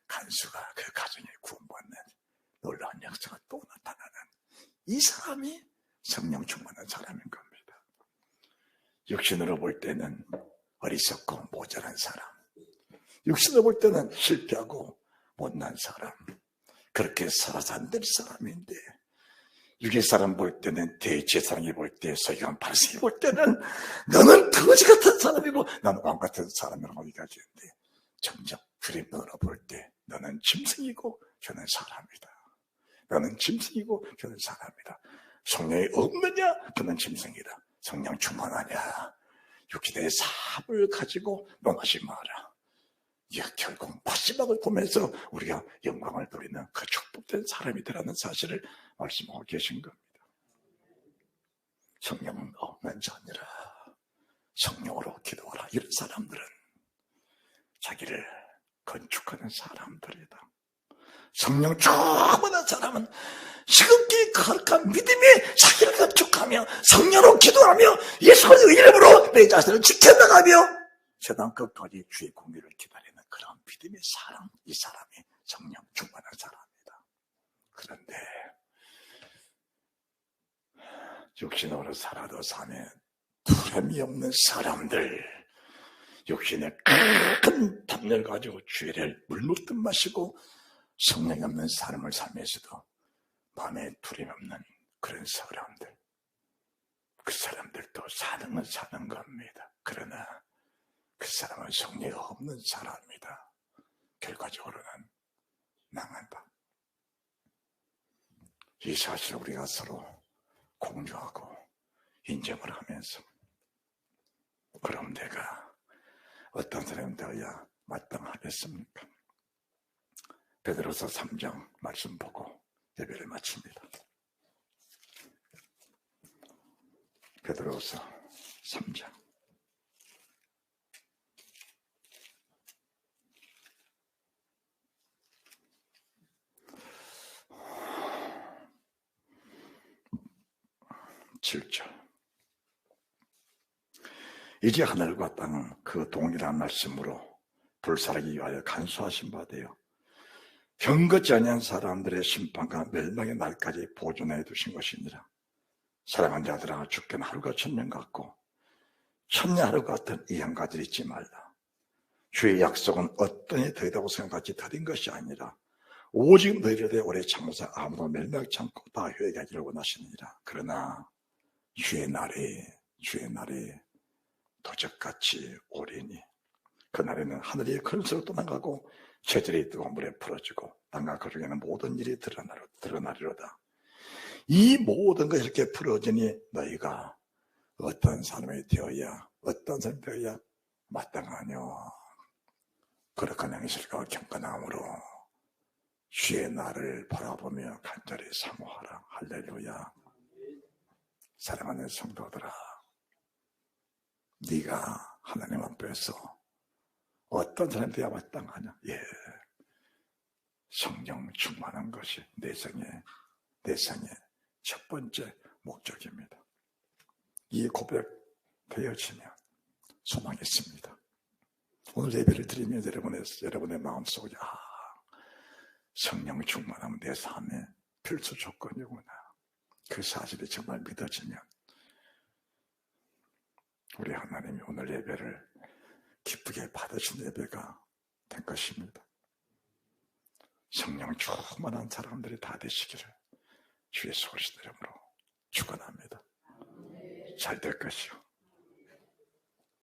간수가 그 가정에 구원받는 놀라운 역사가 또 나타나는, 이 사람이 성령 충만한 사람인 겁니다. 육신으로 볼 때는 어리석고 모자란 사람, 육신으로 볼 때는 실패하고 못난 사람, 그렇게 살아서 안 될 사람인데, 육의 사람 볼 때는 대제사장이 볼 때, 서기관 바리새인이 볼 때는 너는 거지 같은 사람이고 나는 왕 같은 사람이라고 얘기하는데, 정작 그림으로 볼 때 너는 짐승이고 저는 사람이다. 성령이 없느냐? 그는 짐승이다. 성령 충만하냐? 육신의 사업을 가지고 논하지 마라. 이 결국 마지막을 보면서 우리가 영광을 누리는 그 축복된 사람이 되라는 사실을 말씀하고 계신 겁니다. 성령은 없는 자니라. 성령으로 기도하라. 이런 사람들은 자기를 건축하는 사람들이다. 성령 충만한 사람은 지극히 거룩한 믿음의 자기를 건축하며 성령으로 기도하며 예수의 이름으로 내 자신을 지켜나가며 세상 끝까지 주의 공의를 기다리는 그런 믿음의 사람, 이 사람이 성령 충만한 사람이다. 그런데 육신으로 살아도 삶에 두려움이 없는 사람들, 육신의 큰 탐욕을 가지고 죄를 물먹듯 마시고 성령이 없는 삶을 살면서도 마음에 두려움 없는 그런 사람들, 그 사람들도 사는 건 사는 겁니다. 그러나 그 사람은 성령이 없는 사람이다. 결과적으로는 망한다. 이 사실을 우리가 서로 공유하고 인정을 하면서, 그럼 내가 어떤 사람이 되어야 마땅하겠습니까? 베드로서 3장 말씀 보고 예배를 마칩니다. 베드로서 3장. 이제 하늘과 땅은 그 동일한 말씀으로 불사르기 위하여 간수하신 바 되어 병긋지 아니한 사람들의 심판과 멸망의 날까지 보존해 두신 것이니라. 사랑하는 자들아, 죽게는 하루가 1000년 같고 1000년 하루 같은 이 한 가지를 잊지 말라. 주의 약속은 어떠니 더디다고 생각하지 더딘 것이 아니라 오직 너희를 대해 오래 참으사 아무도 멸망치 않고 다 회개하기를 원하시느니라. 그러나 주의 날이 도적같이 오리니 그날에는 하늘이 큰 소리로 떠나가고 저들이 뜨거운 물에 풀어지고 땅과 그 중에는 모든 일이 드러나리로다. 이 모든 것이 이렇게 풀어지니 너희가 어떤 사람이 되어야 마땅하뇨. 거룩한 행실과 경건함으로 주의 날을 바라보며 간절히 사모하라. 할렐루야. 사랑하는 성도들아, 네가 하나님 앞에서 어떤 사람이 되어야 마땅하냐? 성령 충만한 것이 내 생의 첫 번째 목적입니다. 이 고백 되어지면 소망이 있습니다. 오늘 예배를 드리면 여러분의 마음속에 성령 충만하면 내 삶의 필수 조건이구나. 그 사실이 정말 믿어지면 우리 하나님이 오늘 예배를 기쁘게 받으신 예배가 된 것입니다. 성령 충만한 사람들이 다 되시기를 주의 소식 이름으로 축원합니다. 잘 될 것이요.